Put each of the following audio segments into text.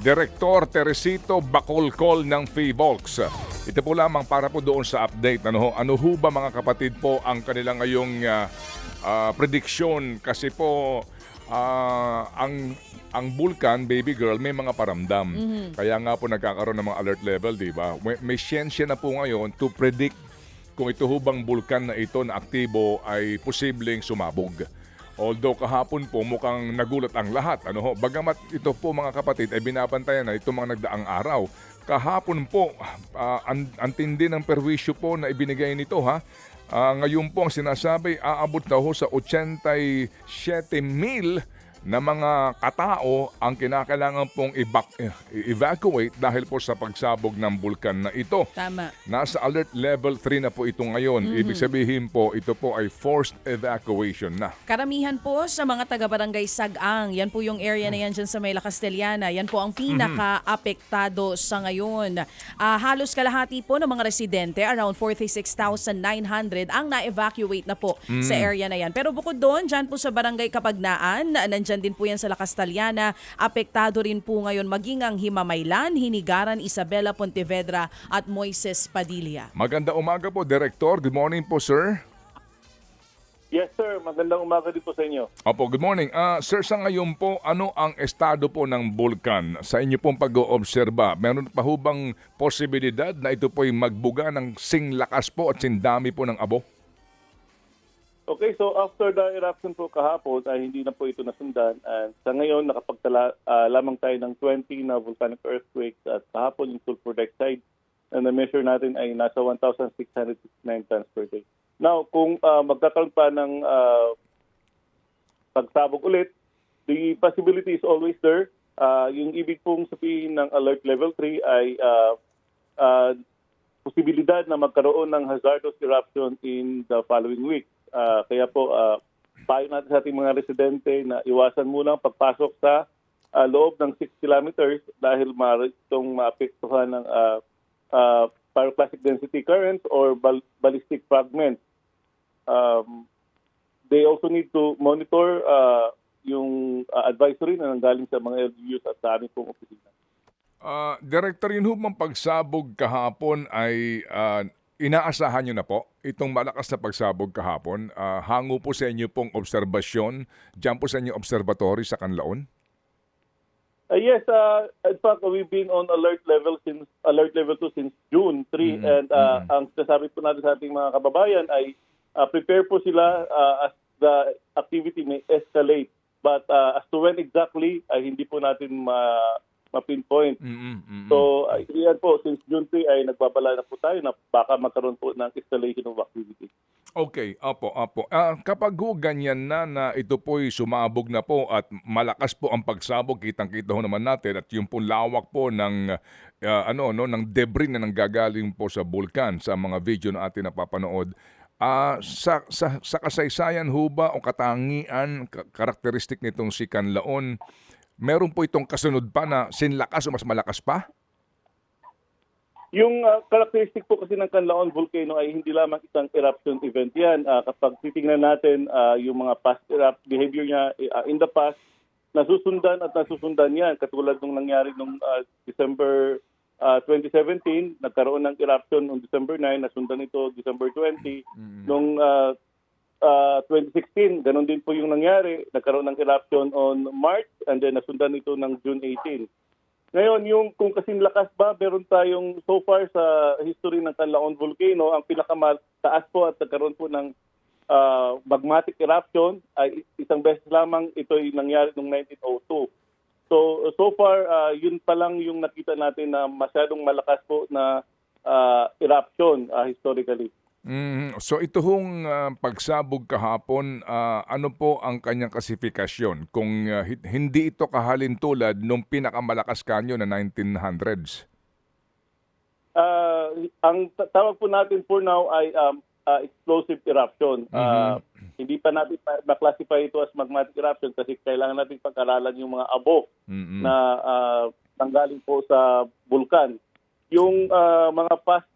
Direktor Teresito Bacolcol ng FIVOLCS. Ito po lamang para po doon sa update. Ano ho ba mga kapatid po ang kanilang ngayong prediksyon? Kasi po ang Bulkan, baby girl, may mga paramdam. Kaya nga po nagkakaroon ng mga alert level, di ba? May siyensya na po ngayon to predict kung ito hubang bulkan na ito na aktibo ay posibleng sumabog. Although kahapon po mukhang nagulat ang lahat. Bagamat ito po mga kapatid ay binabantayan na itong mga nagdaang araw. Kahapon po, ang tindi ng perwisyo po na ibinigay nito ha. Ngayon po ang sinasabi, aabot na ho sa 87,000 na mga katao ang kinakailangan pong evacuate dahil po sa pagsabog ng bulkan na ito. Tama. Nasa alert level 3 na po ito ngayon. Ibig sabihin po, ito po ay forced evacuation na. Karamihan po sa mga taga-barangay Sag-ang, yan po yung area na yan dyan sa Mayla Castellana, yan po ang pinaka-apektado sa ngayon. Halos kalahati po ng mga residente, around 46,900 ang na-evacuate na po sa area na yan. Pero bukod doon, dyan po sa barangay Kapagnaan, nandyan din po yan sa La Castellana, apektado rin po ngayon maging ang Himamaylan, Hinigaran, Isabela, Pontevedra at Moises Padilla. Maganda umaga po, Director. Good morning po, sir. Yes, sir. Magandang umaga din po sa inyo. Opo, good morning. Sir, sa ngayon po, ano ang estado po ng bulkan? Sa inyo pong pag-oobserba, meron pa ho bang posibilidad na ito po'y magbuga ng singlakas po at sindami po ng abo? Okay, so after the eruption po kahapon ay hindi na po ito nasundan. And sa ngayon, nakapagtala lamang tayo ng 20 na volcanic earthquakes at kahapon yung sulfur dioxide na na-measure natin ay nasa 1,669 tons per day. Now, kung magkakaroon pa ng pagsabog ulit, the possibility is always there. Yung ibig pong sabihin ng alert level 3 ay posibilidad na magkaroon ng hazardous eruption in the following week. Kaya po, payo natin sa ating mga residente na iwasan muna ang pagpasok sa loob ng 6 kilometers dahil maaari itong maapektuhan ng pyroclastic density currents or ballistic fragments. They also need to monitor yung advisory na nanggaling sa mga LGUs at sa aming pong opisina. Director, yun hubang pagsabog kahapon ay inaasahan nyo na po itong malakas na pagsabog kahapon. Hango po sa inyo pong obserbasyon dyan po sa inyong observatory sa Canlaon? Yes, in fact, we've been on alert level 2 since June 3 and ang sinasabi po natin sa ating mga kababayan ay prepare po sila as the activity may escalate. But as to when exactly ay hindi po natin ma-pinpoint. So, yan po, since June 3 ay nagbabala na po tayo na baka magkaroon po ng escalation of activity. Okay, opo. Kapag ho ganyan na ito po'y sumabog na po at malakas po ang pagsabog, kitang-kita ho naman natin at yung po lawak po ng ng debris na nanggagaling po sa bulkan sa mga video na atin napapanood. Sa kasaysayan ho ba o katangian, karakteristik nitong si Canlaon, meron po itong kasunod pa na sinlakas o mas malakas pa? Yung characteristic po kasi ng Canlaon Volcano ay hindi lamang isang eruption event yan. Kapag titingnan natin yung mga past behavior niya in the past, nasusundan yan. Katulad nung nangyari nung December 2017, nagkaroon ng eruption noong December 9, nasundan ito December 20. Nung 2016, ganun din po yung nangyari. Nagkaroon ng eruption on March and then nasundan ito ng June 18. Ngayon, yung kung kasing lakas ba, meron tayong so far sa history ng Canlaon Volcano, ang pinakamataas po at nagkaroon po ng magmatic eruption ay isang beses lamang ito ay nangyari noong 1902. So far, yun pa lang yung nakita natin na masyadong malakas po na eruption historically. So ito hong pagsabog kahapon, ano po ang kanyang klasifikasyon? Kung hindi ito kahalintulad nung pinakamalakas kanyo na 1900s? Ang tawag po natin for now ay explosive eruption. Hindi pa natin na-classify ito as magmatic eruption kasi kailangan natin pag-aralan yung mga abo na nanggaling po sa bulkan. Yung mga past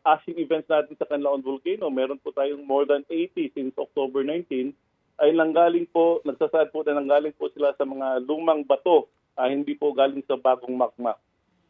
ashing events natin sa Canlaon Volcano, meron po tayong more than 80 since October 19, ay nanggaling po, nagsasaad po na nanggaling po sila sa mga lumang bato hindi po galing sa bagong magma.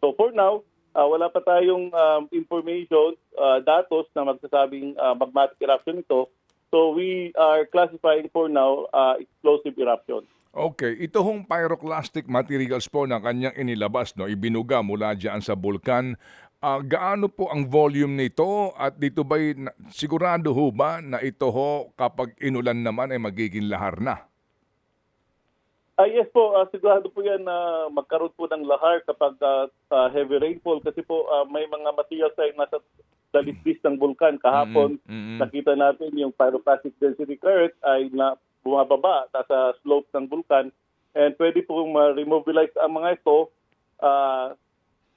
So for now, wala pa tayong information, datos na magsasabing magmatic eruption ito. So we are classifying for now explosive eruption. Okay, ito hong pyroclastic materials po na kanyang inilabas, no, ibinuga mula dyan sa bulkan. Gaano po ang volume nito at dito ba'y sigurado ho ba na ito ho kapag inulan naman ay magiging lahar na? Yes po, sigurado po yan na magkaroon po ng lahar kapag heavy rainfall kasi po may mga materials ay nasa dalisdis ng bulkan. Kahapon, nakita natin yung pyroclastic density current ay bumababa sa slope ng bulkan and pwede po ma-remobilize ang mga ito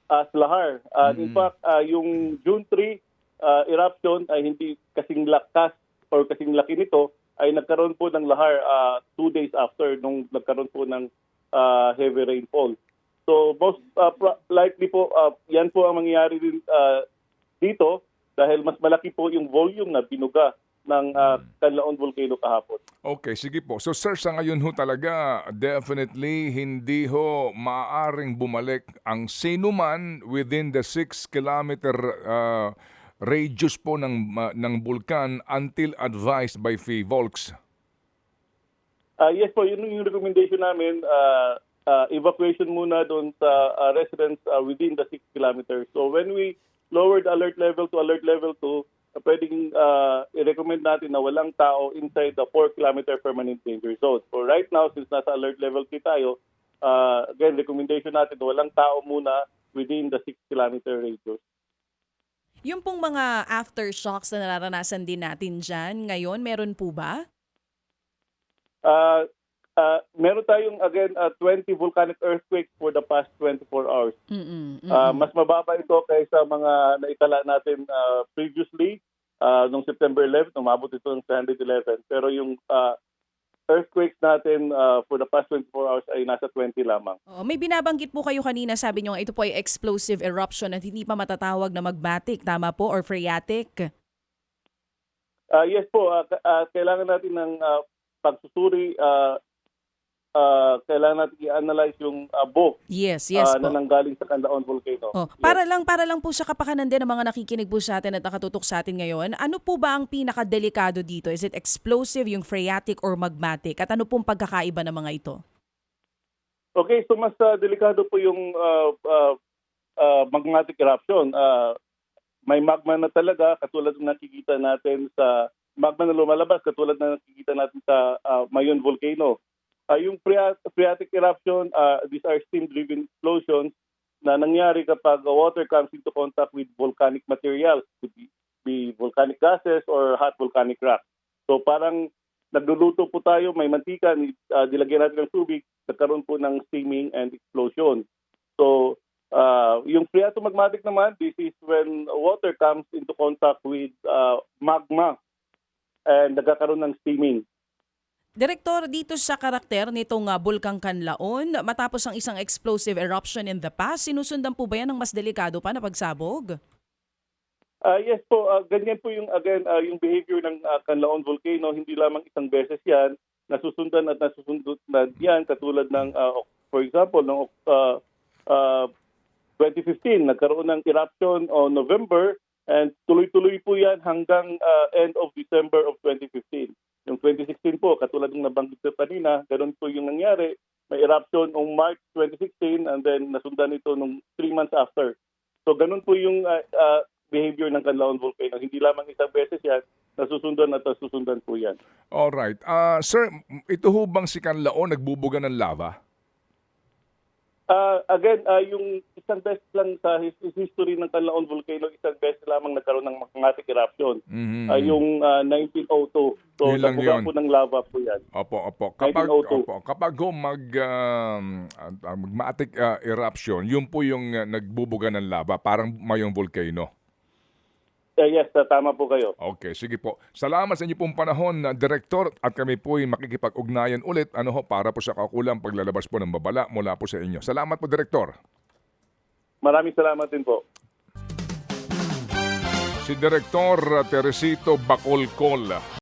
as lahar. In fact, yung June 3 eruption ay hindi kasing lakas or kasing laki nito ay nagkaroon po ng lahar 2 days after nung nagkaroon po ng heavy rainfall. So most likely po yan po ang mangyayari din dito dahil mas malaki po yung volume na binuga ng Canlaon Volcano kahapon. Okay, sige po. So sir, sa ngayon ho talaga, definitely hindi ho maaaring bumalik ang sinuman within the 6-kilometer radius po ng bulkan until advised by PHIVOLCS. Yes po, yun yung recommendation namin. Evacuation muna doon sa residents within the 6 kilometers. So when we lowered alert level to alert level 2, pwedeng i-recommend natin na walang tao inside the 4-kilometer permanent danger zone. So right now, since nasa alert level 3 tayo, again, recommendation natin na walang tao muna within the 6-kilometer radius. Yung pong mga aftershocks na nararanasan din natin dyan, ngayon meron po ba? Meron tayong, again, 20 volcanic earthquakes for the past 24 hours. Mas mababa ito kaysa mga naitala natin previously. Noong September 11, umabot ito ng 311. Pero yung earthquakes natin for the past 24 hours ay nasa 20 lamang. May binabanggit po kayo kanina, sabi nyo ito po ay explosive eruption at hindi pa matatawag na magmatic, tama po, or phreatic? Yes po, kailangan natin ng pagsusuri. Kailangan natin i-analyze yung both yes na po. nanggaling sa Canlaon Volcano. Yes. Para lang po sa kapakanan din ng mga nakikinig po sa atin at nakatutok sa atin ngayon, ano po ba ang pinakadelikado dito? Is it explosive, yung phreatic or magmatic? At ano pong pagkakaiba ng mga ito? Okay, so mas delikado po yung magmatic eruption. May magma na talaga, katulad ng nakikita natin sa magma na lumalabas, katulad na nakikita natin sa Mayon Volcano. Yung phreatic eruption, these are steam-driven explosions na nangyari kapag water comes into contact with volcanic materials, could be volcanic gases or hot volcanic rock. So parang nagluluto po tayo, may mantika, dilagyan natin ng tubig, nagkaroon po ng steaming and explosion. So yung phreatomagmatic naman, this is when water comes into contact with magma and nagkakaroon ng steaming. Direktor, dito sa karakter nitong Bulkang Canlaon, matapos ang isang explosive eruption in the past, sinusundan po ba yan ng mas delikado pa na pagsabog? Yes po, ganyan po yung yung behavior ng Canlaon Volcano, hindi lamang isang beses yan, nasusundan at nasusundan yan katulad ng, for example, noong 2015, nagkaroon ng eruption on November and tuloy-tuloy po yan hanggang end of December of 2015. Yung 2016 po, katulad ng nabanggit ko kanina, ganun po yung nangyari. May eruption noong March 2016 and then nasundan ito nung 3 months after. So ganun po yung behavior ng Canlaon Volcano. Hindi lamang isang beses yan, nasusundan at nasusundan po yan. Alright. Sir, ito ho bang si Canlaon nagbubuga ng lava? Again, yung isang beses lang sa history ng Canlaon Volcano, isang beses lamang nagkaroon ng magmatic eruption. Yung 1902. So, nagbuga po ng lava po yan. Opo. 1902. Kapag magmatic eruption, yun po yung nagbubuga ng lava, parang Mayong Volcano. Yes, tama po kayo. Okay, sige po. Salamat sa inyo pong panahon, Direktor, at kami po ay makikipag-ugnayan ulit para po sa kakulang paglalabas po ng babala mula po sa inyo. Salamat po, Direktor. Maraming salamat din po. Si Direktor Teresito Bacolcol.